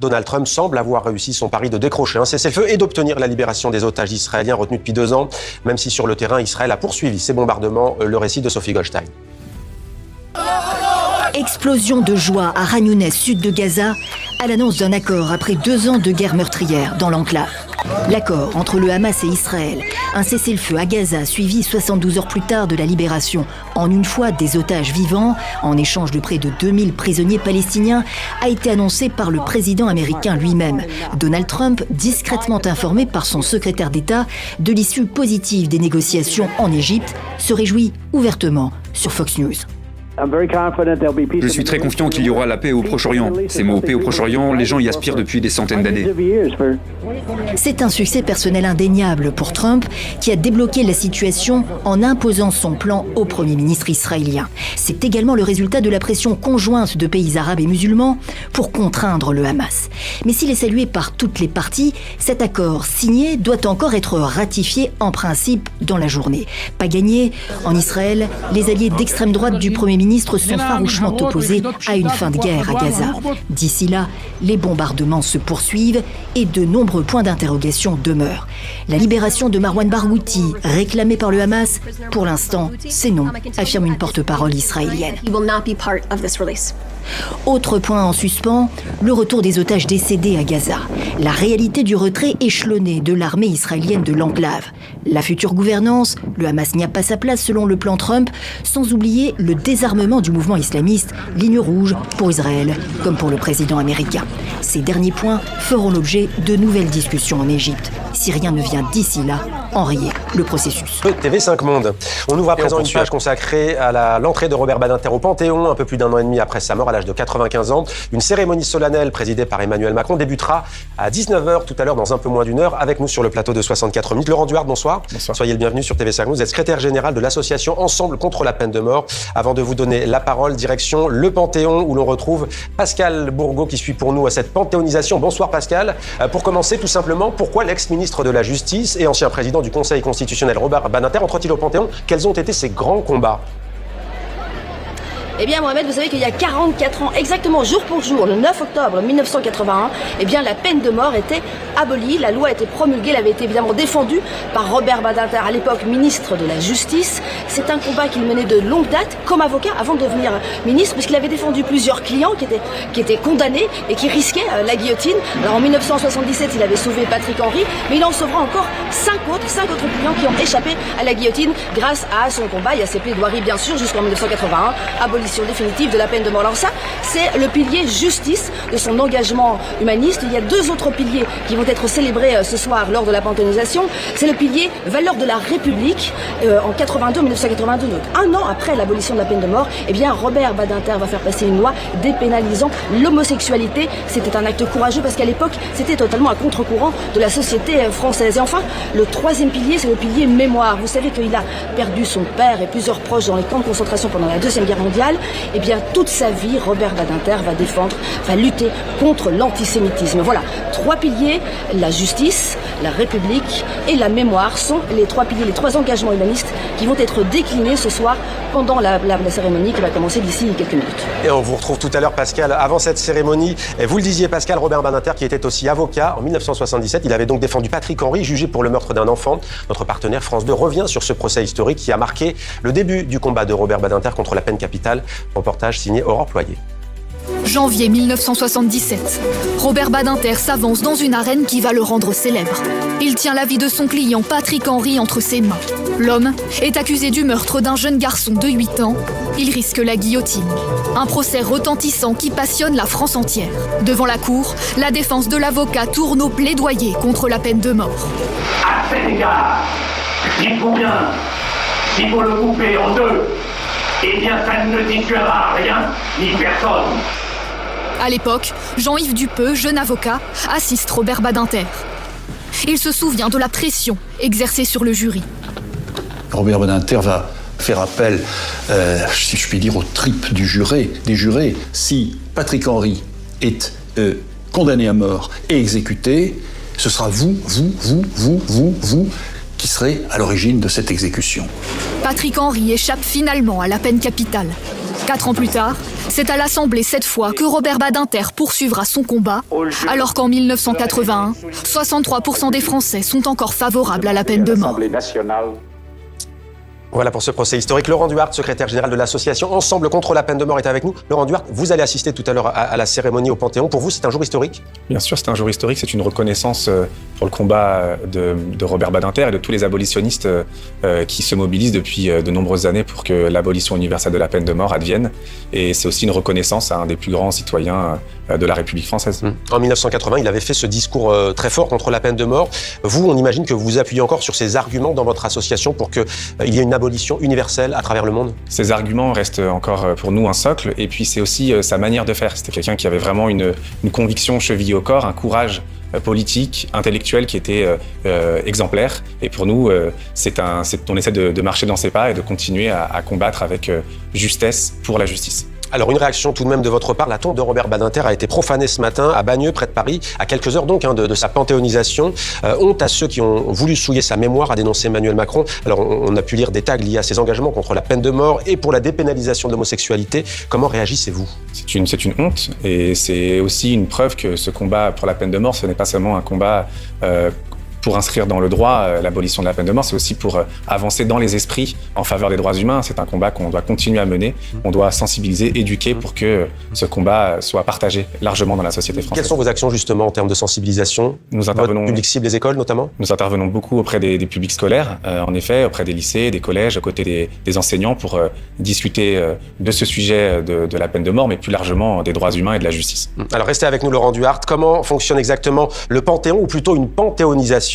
Donald Trump semble avoir réussi son pari de décrocher un cessez-le-feu et d'obtenir la libération des otages israéliens retenus depuis 2 ans, même si sur le terrain, Israël a poursuivi ses bombardements. Le récit de Sophie Goldstein. Explosion de joie à Khan Younes, sud de Gaza, à l'annonce d'un accord après 2 ans de guerre meurtrière dans l'enclave. L'accord entre le Hamas et Israël, un cessez-le-feu à Gaza suivi 72 heures plus tard de la libération en une fois des otages vivants, en échange de près de 2000 prisonniers palestiniens, a été annoncé par le président américain lui-même. Donald Trump, discrètement informé par son secrétaire d'État de l'issue positive des négociations en Égypte, se réjouit ouvertement sur Fox News. Je suis très confiant qu'il y aura la paix au Proche-Orient. Ces mots paix au Proche-Orient, les gens y aspirent depuis des centaines d'années. C'est un succès personnel indéniable pour Trump, qui a débloqué la situation en imposant son plan au Premier ministre israélien. C'est également le résultat de la pression conjointe de pays arabes et musulmans pour contraindre le Hamas. Mais s'il est salué par toutes les parties, cet accord signé doit encore être ratifié en principe dans la journée. Pas gagné, en Israël, les alliés d'extrême droite du Premier ministre sont farouchement opposés à une fin de guerre à Gaza. D'ici là, les bombardements se poursuivent et de nombreux points d'interrogation demeurent. La libération de Marwan Barghouti, réclamée par le Hamas, pour l'instant, c'est non, affirme une porte-parole israélienne. Autre point en suspens, le retour des otages décédés à Gaza. La réalité du retrait échelonné de l'armée israélienne de l'enclave. La future gouvernance, le Hamas n'y a pas sa place selon le plan Trump, sans oublier le désarmement du mouvement islamiste, ligne rouge pour Israël comme pour le président américain. Ces derniers points feront l'objet de nouvelles discussions en Égypte, si rien ne vient d'ici là enrayer le processus. TV5 Monde. On ouvre à présent une page consacrée à l'entrée de Robert Badinter au Panthéon, un peu plus d'1 an et demi après sa mort à l'âge de 95 ans. Une cérémonie solennelle présidée par Emmanuel Macron débutera à 19h tout à l'heure, dans un peu moins d'1 heure, avec nous sur le plateau de 64 minutes. Laurent Duhard, bonsoir. Bonsoir. Soyez le bienvenu sur TV5 Monde. Vous êtes secrétaire général de l'association Ensemble contre la peine de mort. Avant de vous donner la parole, direction le Panthéon où l'on retrouve Pascal Bourgault qui suit pour nous à cette panthéonisation. Bonsoir Pascal. Pour commencer, tout simplement, pourquoi l'ex-ministre de la Justice et ancien président du Conseil constitutionnel Robert Badinter entre-t-il au Panthéon? Quels ont été ses grands combats? Eh bien, Mohamed, vous savez qu'il y a 44 ans, exactement jour pour jour, le 9 octobre 1981, eh bien, la peine de mort était abolie. La loi a été promulguée, elle avait été évidemment défendue par Robert Badinter, à l'époque ministre de la Justice. C'est un combat qu'il menait de longue date comme avocat avant de devenir ministre, puisqu'il avait défendu plusieurs clients qui étaient condamnés et qui risquaient la guillotine. Alors en 1977, il avait sauvé Patrick Henry, mais il en sauvera encore 5 autres clients qui ont échappé à la guillotine grâce à son combat et à ses plaidoiries, bien sûr, jusqu'en 1981, abolition définitive de la peine de mort. Alors ça, c'est le pilier justice de son engagement humaniste. Il y a 2 autres piliers qui vont être célébrés ce soir lors de la panthéonisation. C'est le pilier valeur de la République en 1982, donc 1 an après l'abolition de la peine de mort. Eh bien, Robert Badinter va faire passer une loi dépénalisant l'homosexualité. C'était un acte courageux parce qu'à l'époque, c'était totalement à contre-courant de la société française. Et enfin, le 3e pilier, c'est le pilier mémoire. Vous savez qu'il a perdu son père et plusieurs proches dans les camps de concentration pendant la Deuxième Guerre mondiale. Eh bien, toute sa vie, Robert Badinter va lutter contre l'antisémitisme. Voilà, 3 piliers, la justice, la République et la mémoire sont les 3 piliers, les 3 engagements humanistes qui vont être déclinés ce soir pendant la cérémonie qui va commencer d'ici quelques minutes. Et on vous retrouve tout à l'heure, Pascal. Avant cette cérémonie, vous le disiez, Pascal, Robert Badinter, qui était aussi avocat en 1977, il avait donc défendu Patrick Henry, jugé pour le meurtre d'un enfant. Notre partenaire France 2 revient sur ce procès historique qui a marqué le début du combat de Robert Badinter contre la peine capitale. Reportage signé Aurore Ployer. Janvier 1977. Robert Badinter s'avance dans une arène qui va le rendre célèbre. Il tient la vie de son client Patrick Henry entre ses mains. L'homme est accusé du meurtre d'un jeune garçon de 8 ans. Il risque la guillotine. Un procès retentissant qui passionne la France entière. Devant la cour, la défense de l'avocat tourne au plaidoyer contre la peine de mort. À cet égard, il convient, si vous le coupez en 2, eh bien, ça ne dissuadera rien ni personne. À l'époque, Jean-Yves Dupeux, jeune avocat, assiste Robert Badinter. Il se souvient de la pression exercée sur le jury. Robert Badinter va faire appel, si je puis dire, aux tripes des jurés. Si Patrick Henry est condamné à mort et exécuté, ce sera vous qui serez à l'origine de cette exécution. Patrick Henry échappe finalement à la peine capitale. 4 ans plus tard, c'est à l'Assemblée cette fois que Robert Badinter poursuivra son combat, alors qu'en 1981, 63% des Français sont encore favorables à la peine de mort. Voilà pour ce procès historique. Laurent Duhart, secrétaire général de l'association Ensemble contre la peine de mort, est avec nous. Laurent Duhart, vous allez assister tout à l'heure à la cérémonie au Panthéon. Pour vous, c'est un jour historique ? Bien sûr, c'est un jour historique. C'est une reconnaissance pour le combat de Robert Badinter et de tous les abolitionnistes qui se mobilisent depuis de nombreuses années pour que l'abolition universelle de la peine de mort advienne. Et c'est aussi une reconnaissance à un des plus grands citoyens de la République française. En 1980, il avait fait ce discours très fort contre la peine de mort. Vous, on imagine que vous vous appuyez encore sur ces arguments dans votre association pour qu'il y ait une abolition universelle à travers le monde ? Ces arguments restent encore pour nous un socle, et puis c'est aussi sa manière de faire. C'était quelqu'un qui avait vraiment une conviction chevillée au corps, un courage politique, intellectuel qui était exemplaire. Et pour nous, on essaie de marcher dans ses pas et de continuer à combattre avec justesse pour la justice. Alors, une réaction tout de même de votre part. La tombe de Robert Badinter a été profanée ce matin à Bagneux, près de Paris, à quelques heures donc de sa panthéonisation. Honte à ceux qui ont voulu souiller sa mémoire, a dénoncé Emmanuel Macron. Alors, on a pu lire des tags liés à ses engagements contre la peine de mort et pour la dépénalisation de l'homosexualité. Comment réagissez-vous ? C'est une honte, et c'est aussi une preuve que ce combat pour la peine de mort, ce n'est pas seulement un combat pour inscrire dans le droit l'abolition de la peine de mort, c'est aussi pour avancer dans les esprits en faveur des droits humains. C'est un combat qu'on doit continuer à mener. On doit sensibiliser, éduquer pour que ce combat soit partagé largement dans la société française. Quelles sont vos actions justement en termes de sensibilisation ? Nous intervenons, votre public cible, les écoles notamment ? Nous intervenons beaucoup auprès des publics scolaires, en effet, auprès des lycées, des collèges, aux côtés des enseignants pour discuter de ce sujet de la peine de mort, mais plus largement des droits humains et de la justice. Alors restez avec nous Laurent Duhart. Comment fonctionne exactement le Panthéon, ou plutôt une panthéonisation ?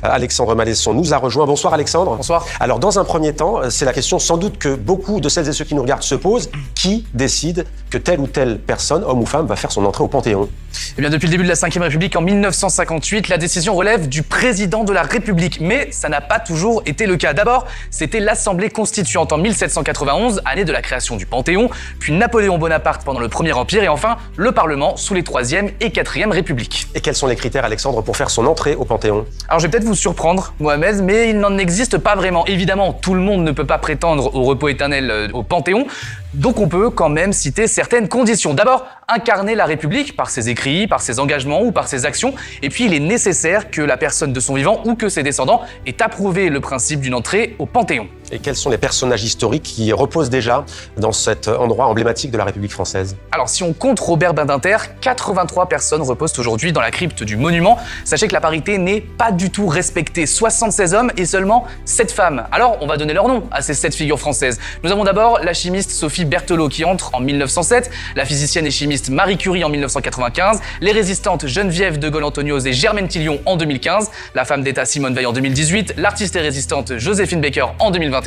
Alexandre Malesson nous a rejoint. Bonsoir Alexandre. Bonsoir. Alors dans un premier temps, c'est la question sans doute que beaucoup de celles et ceux qui nous regardent se posent. Qui décide que telle ou telle personne, homme ou femme, va faire son entrée au Panthéon ? Eh bien, depuis le début de la Ve République en 1958, la décision relève du président de la République. Mais ça n'a pas toujours été le cas. D'abord, c'était l'Assemblée constituante en 1791, année de la création du Panthéon, puis Napoléon Bonaparte pendant le Premier Empire et enfin le Parlement sous les 3e et 4e Républiques. Et quels sont les critères, Alexandre, pour faire son entrée au Panthéon ? Alors je vais peut-être vous surprendre, Mohamed, mais il n'en existe pas vraiment. Évidemment, tout le monde ne peut pas prétendre au repos éternel au Panthéon, donc on peut quand même citer certaines conditions. D'abord, incarner la République par ses écrits, par ses engagements ou par ses actions. Et puis il est nécessaire que la personne de son vivant ou que ses descendants aient approuvé le principe d'une entrée au Panthéon. Et quels sont les personnages historiques qui reposent déjà dans cet endroit emblématique de la République française ? Alors si on compte Robert Badinter, 83 personnes reposent aujourd'hui dans la crypte du monument. Sachez que la parité n'est pas du tout respectée. 76 hommes et seulement 7 femmes. Alors on va donner leur nom à ces 7 figures françaises. Nous avons d'abord la chimiste Sophie Berthelot qui entre en 1907, la physicienne et chimiste Marie Curie en 1995, les résistantes Geneviève de Gaulle-Anthonioz et Germaine Tillion en 2015, la femme d'État Simone Veil en 2018, l'artiste et résistante Joséphine Baker en 2021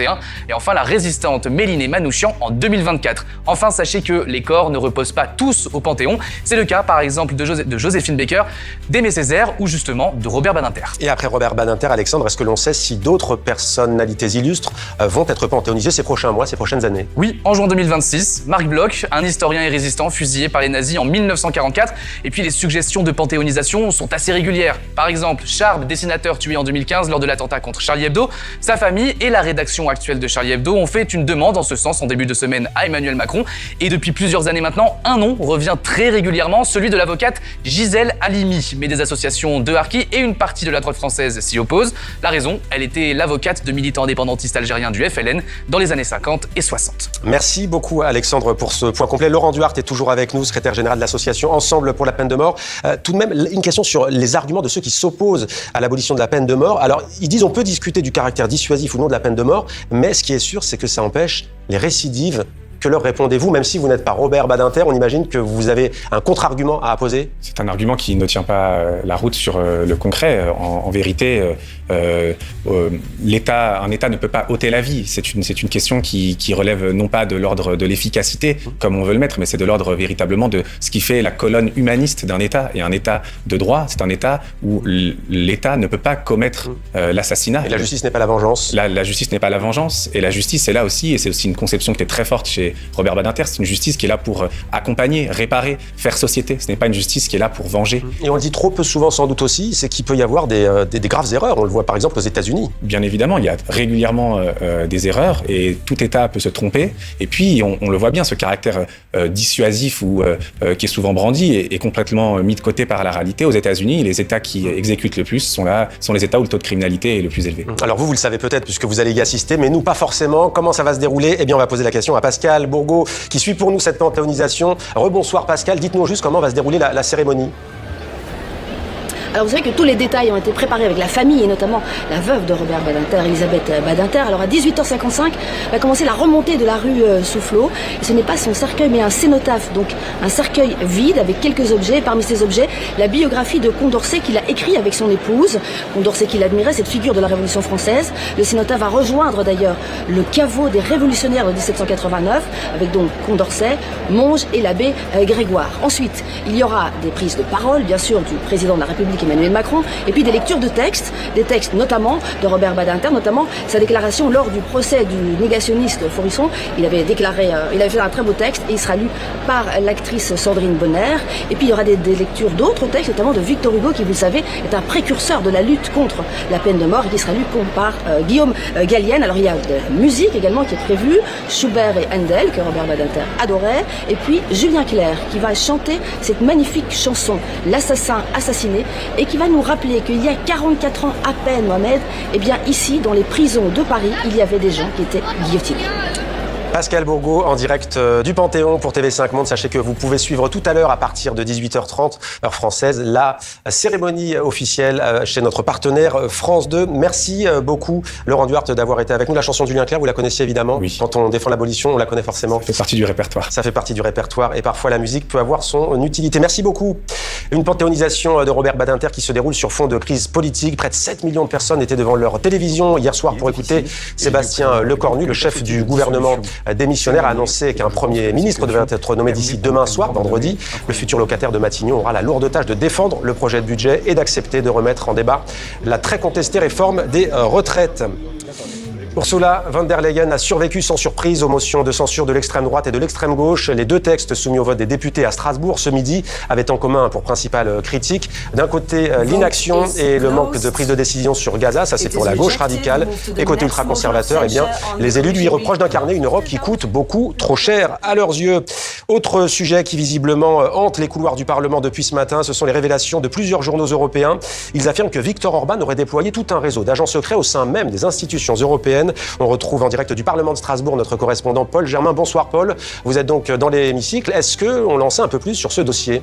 et enfin la résistante Mélinée Manouchian en 2024. Enfin, sachez que les corps ne reposent pas tous au Panthéon. C'est le cas par exemple de Joséphine Baker, d'Aimé Césaire ou justement de Robert Badinter. Et après Robert Badinter, Alexandre, est-ce que l'on sait si d'autres personnalités illustres vont être panthéonisées ces prochains mois, ces prochaines années ? Oui, en juin 2026, Marc Bloch, un historien et résistant fusillé par les nazis en 1944. Et puis les suggestions de panthéonisation sont assez régulières. Par exemple, Charb, dessinateur tué en 2015 lors de l'attentat contre Charlie Hebdo, sa famille et la rédaction actuelle de Charlie Hebdo ont fait une demande en ce sens en début de semaine à Emmanuel Macron. Et depuis plusieurs années maintenant, un nom revient très régulièrement, celui de l'avocate Gisèle Halimi. Mais des associations de harkis et une partie de la droite française s'y opposent. La raison, elle était l'avocate de militants indépendantistes algériens du FLN dans les années 50 et 60. Merci beaucoup Alexandre pour ce point complet. Laurent Duhart est toujours avec nous, secrétaire général de l'association Ensemble pour la peine de mort. Tout de même, une question sur les arguments de ceux qui s'opposent à l'abolition de la peine de mort. Alors, ils disent on peut discuter du caractère dissuasif ou non de la peine de mort, mais ce qui est sûr, c'est que ça empêche les récidives. Que leur répondez-vous, même si vous n'êtes pas Robert Badinter, on imagine que vous avez un contre-argument à apposer ? C'est un argument qui ne tient pas la route sur le concret. En vérité, un État ne peut pas ôter la vie. C'est une question qui relève non pas de l'ordre de l'efficacité, comme on veut le mettre, mais c'est de l'ordre véritablement de ce qui fait la colonne humaniste d'un État. Et un État de droit, c'est un État où l'État ne peut pas commettre l'assassinat. Et la justice n'est pas la vengeance ? La justice n'est pas la vengeance. Et la justice, c'est là aussi, et c'est aussi une conception qui est très forte chez et Robert Badinter, c'est une justice qui est là pour accompagner, réparer, faire société. Ce n'est pas une justice qui est là pour venger. Et on le dit trop peu souvent sans doute aussi, c'est qu'il peut y avoir des graves erreurs. On le voit par exemple aux États-Unis. Bien évidemment, il y a régulièrement des erreurs et tout État peut se tromper. Et puis on le voit bien, ce caractère dissuasif ou qui est souvent brandi est complètement mis de côté par la réalité. Aux États-Unis, les États qui exécutent le plus sont les États où le taux de criminalité est le plus élevé. Alors vous le savez peut-être puisque vous allez y assister, mais nous pas forcément. Comment ça va se dérouler ? Eh bien on va poser la question à Pascal Bourgault qui suit pour nous cette panthéonisation. Rebonsoir Pascal, dites-nous juste comment va se dérouler la cérémonie. Alors vous savez que tous les détails ont été préparés avec la famille et notamment la veuve de Robert Badinter, Elisabeth Badinter. Alors à 18h55 va commencer la remontée de la rue Soufflot. Et ce n'est pas son cercueil mais un cénotaphe, donc un cercueil vide avec quelques objets. Et parmi ces objets, la biographie de Condorcet qu'il a écrit avec son épouse. Condorcet qu'il admirait, cette figure de la Révolution française. Le cénotaphe va rejoindre d'ailleurs le caveau des révolutionnaires de 1789 avec donc Condorcet, Monge et l'abbé Grégoire. Ensuite, il y aura des prises de parole, bien sûr, du président de la République Emmanuel Macron, et puis des lectures de textes, des textes notamment de Robert Badinter, notamment sa déclaration lors du procès du négationniste Forisson. Il avait fait un très beau texte et il sera lu par l'actrice Sandrine Bonner. Et puis il y aura des lectures d'autres textes, notamment de Victor Hugo, qui vous le savez est un précurseur de la lutte contre la peine de mort et qui sera lu par Guillaume Gallienne. Alors il y a de la musique également qui est prévue, Schubert et Handel que Robert Badinter adorait, et puis Julien Clerc qui va chanter cette magnifique chanson L'assassin assassiné, et qui va nous rappeler qu'il y a 44 ans à peine, Mohamed, eh bien ici, dans les prisons de Paris, il y avait des gens qui étaient guillotinés. Pascal Bourgault en direct du Panthéon pour TV5 Monde. Sachez que vous pouvez suivre tout à l'heure à partir de 18h30 heure française la cérémonie officielle chez notre partenaire France 2. Merci beaucoup Laurent Duarte d'avoir été avec nous. La chanson de Julien Clerc, vous la connaissiez évidemment. Oui. Quand on défend l'abolition, on la connaît forcément. Ça fait partie du répertoire. Ça fait partie du répertoire et parfois la musique peut avoir son utilité. Merci beaucoup. Une panthéonisation de Robert Badinter qui se déroule sur fond de crise politique. Près de 7 millions de personnes étaient devant leur télévision hier soir pour écouter Sébastien Lecornu, le chef du gouvernement démissionnaire, a annoncé qu'un Premier ministre devait être nommé d'ici demain soir, vendredi. Le futur locataire de Matignon aura la lourde tâche de défendre le projet de budget et d'accepter de remettre en débat la très contestée réforme des retraites. Ursula von der Leyen a survécu sans surprise aux motions de censure de l'extrême droite et de l'extrême gauche. Les deux textes soumis au vote des députés à Strasbourg ce midi avaient en commun pour principale critique d'un côté l'inaction et le manque de prise de décision sur Gaza, ça c'est pour la gauche radicale, et côté ultra-conservateur, eh bien, les élus lui reprochent d'incarner une Europe qui coûte beaucoup trop cher à leurs yeux. Autre sujet qui visiblement hante les couloirs du Parlement depuis ce matin, ce sont les révélations de plusieurs journaux européens. Ils affirment que Viktor Orban aurait déployé tout un réseau d'agents secrets au sein même des institutions européennes. On retrouve en direct du Parlement de Strasbourg notre correspondant Paul Germain. Bonsoir Paul, vous êtes donc dans l'hémicycle. Est-ce qu'on en sait un peu plus sur ce dossier ?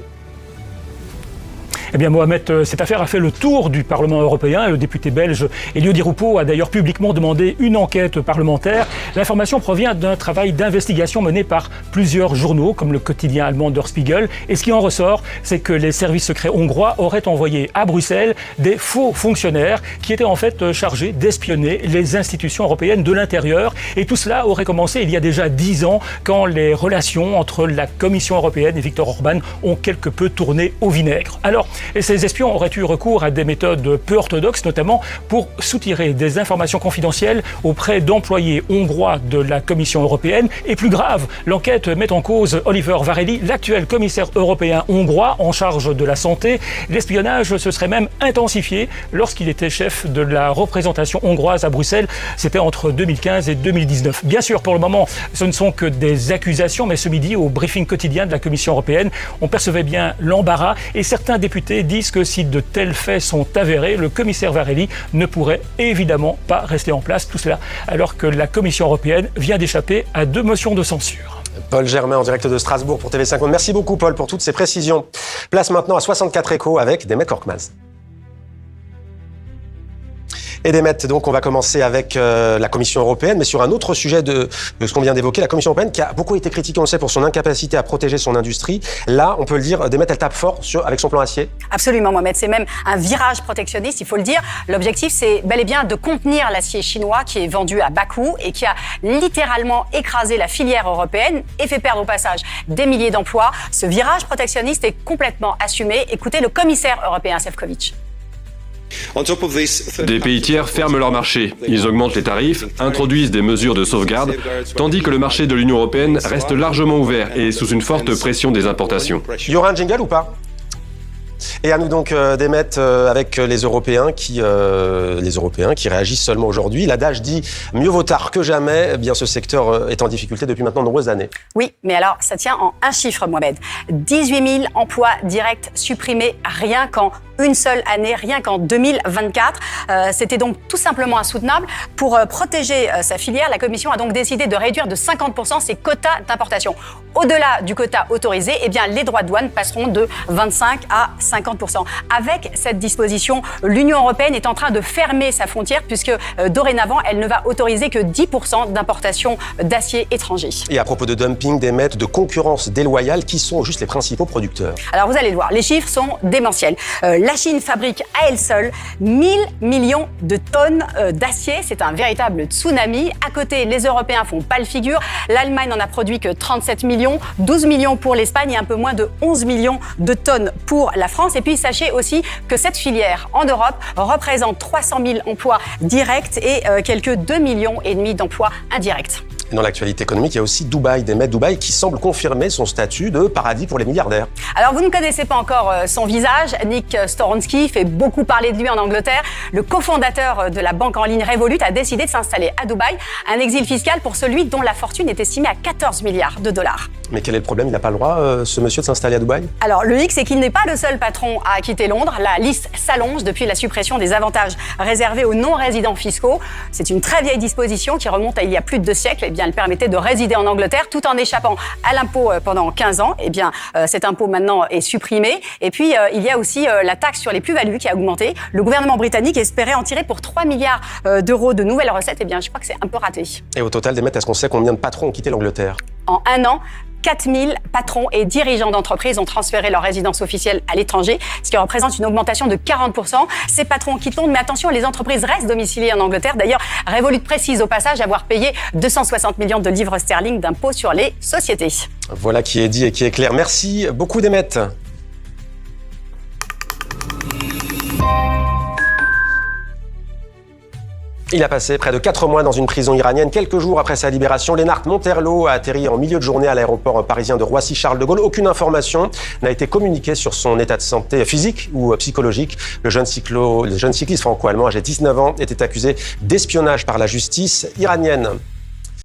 Eh bien, Mohamed, cette affaire a fait le tour du Parlement européen et le député belge Elio Di Rupo a d'ailleurs publiquement demandé une enquête parlementaire. L'information provient d'un travail d'investigation mené par plusieurs journaux, comme le quotidien allemand Der Spiegel. Et ce qui en ressort, c'est que les services secrets hongrois auraient envoyé à Bruxelles des faux fonctionnaires qui étaient en fait chargés d'espionner les institutions européennes de l'intérieur. Et tout cela aurait commencé il y a déjà 10 ans, quand les relations entre la Commission européenne et Viktor Orban ont quelque peu tourné au vinaigre. Alors, et ces espions auraient eu recours à des méthodes peu orthodoxes, notamment pour soutirer des informations confidentielles auprès d'employés hongrois de la Commission européenne. Et plus grave, l'enquête met en cause Oliver Várhelyi, l'actuel commissaire européen hongrois en charge de la santé. L'espionnage se serait même intensifié lorsqu'il était chef de la représentation hongroise à Bruxelles. C'était entre 2015 et 2019. Bien sûr, pour le moment, ce ne sont que des accusations, mais ce midi, au briefing quotidien de la Commission européenne, on percevait bien l'embarras et certains députés disent que si de tels faits sont avérés, le commissaire Várhelyi ne pourrait évidemment pas rester en place. Tout cela alors que la Commission européenne vient d'échapper à 2 motions de censure. Paul Germain en direct de Strasbourg pour TV5 Monde. Merci beaucoup Paul pour toutes ces précisions. Place maintenant à 64 échos avec Demet Korkmaz. Et Demet, donc on va commencer avec la Commission européenne, mais sur un autre sujet de ce qu'on vient d'évoquer, la Commission européenne qui a beaucoup été critiquée, on le sait, pour son incapacité à protéger son industrie. Là, on peut le dire, Demet, elle tape fort avec son plan acier. Absolument, Mohamed. C'est même un virage protectionniste, il faut le dire. L'objectif, c'est bel et bien de contenir l'acier chinois qui est vendu à bas coût et qui a littéralement écrasé la filière européenne et fait perdre au passage des milliers d'emplois. Ce virage protectionniste est complètement assumé. Écoutez le commissaire européen Šefčovič. Des pays tiers ferment leur marché, ils augmentent les tarifs, introduisent des mesures de sauvegarde, tandis que le marché de l'Union européenne reste largement ouvert et sous une forte pression des importations. Il y aura un jingle ou pas ? Et à nous donc d'émettre avec les Européens qui réagissent seulement aujourd'hui. L'adage dit « mieux vaut tard que jamais », eh bien ce secteur est en difficulté depuis maintenant de nombreuses années. Oui, mais alors ça tient en un chiffre, Mohamed. 18 000 emplois directs supprimés rien qu'en une seule année, rien qu'en 2024. C'était donc tout simplement insoutenable. Pour protéger sa filière, la Commission a donc décidé de réduire de 50% ses quotas d'importation. Au-delà du quota autorisé, eh bien, les droits de douane passeront de 25 à 50%. Avec cette disposition, l'Union européenne est en train de fermer sa frontière puisque dorénavant, elle ne va autoriser que 10% d'importation d'acier étranger. Et à propos de dumping, des mètres de concurrence déloyale, qui sont juste les principaux producteurs? Alors vous allez le voir, les chiffres sont démentiels. La Chine fabrique à elle seule 1000 millions de tonnes d'acier. C'est un véritable tsunami. À côté, les Européens font pas le figure. L'Allemagne n'en a produit que 37 millions, 12 millions pour l'Espagne et un peu moins de 11 millions de tonnes pour la France. Et puis sachez aussi que cette filière en Europe représente 300 000 emplois directs et quelques 2,5 millions d'emplois indirects. Et dans l'actualité économique, il y a aussi Dubaï, des maîtres Dubaï qui semblent confirmer son statut de paradis pour les milliardaires. Alors vous ne connaissez pas encore son visage. Nick Storonsky fait beaucoup parler de lui en Angleterre. Le cofondateur de la banque en ligne Revolut a décidé de s'installer à Dubaï. Un exil fiscal pour celui dont la fortune est estimée à 14 milliards de dollars. Mais quel est le problème? Il n'a pas le droit, ce monsieur, de s'installer à Dubaï? Alors le hic, c'est qu'il n'est pas le seul patron à quitter Londres. La liste s'allonge depuis la suppression des avantages réservés aux non-résidents fiscaux. C'est une très vieille disposition qui remonte à il y a plus de 2 siècles. Eh bien, elle permettait de résider en Angleterre tout en échappant à l'impôt pendant 15 ans. Eh bien, cet impôt maintenant est supprimé. Et puis, il y a aussi la taxe sur les plus-values qui a augmenté. Le gouvernement britannique espérait en tirer pour 3 milliards d'euros de nouvelles recettes. Eh bien, je crois que c'est un peu raté. Et au total, Demet, est-ce qu'on sait combien de patrons ont quitté l'Angleterre? En un an, 4000 patrons et dirigeants d'entreprises ont transféré leur résidence officielle à l'étranger, ce qui représente une augmentation de 40%. Ces patrons quittent Londres, mais attention, les entreprises restent domiciliées en Angleterre. D'ailleurs, Revolut précise au passage avoir payé 260 millions de livres sterling d'impôts sur les sociétés. Voilà qui est dit et qui est clair. Merci beaucoup, Demet. Il a passé près de 4 mois dans une prison iranienne. Quelques jours après sa libération, Lennart Monterlo a atterri en milieu de journée à l'aéroport parisien de Roissy-Charles de Gaulle. Aucune information n'a été communiquée sur son état de santé physique ou psychologique. Le jeune cycliste franco-allemand âgé de 19 ans était accusé d'espionnage par la justice iranienne.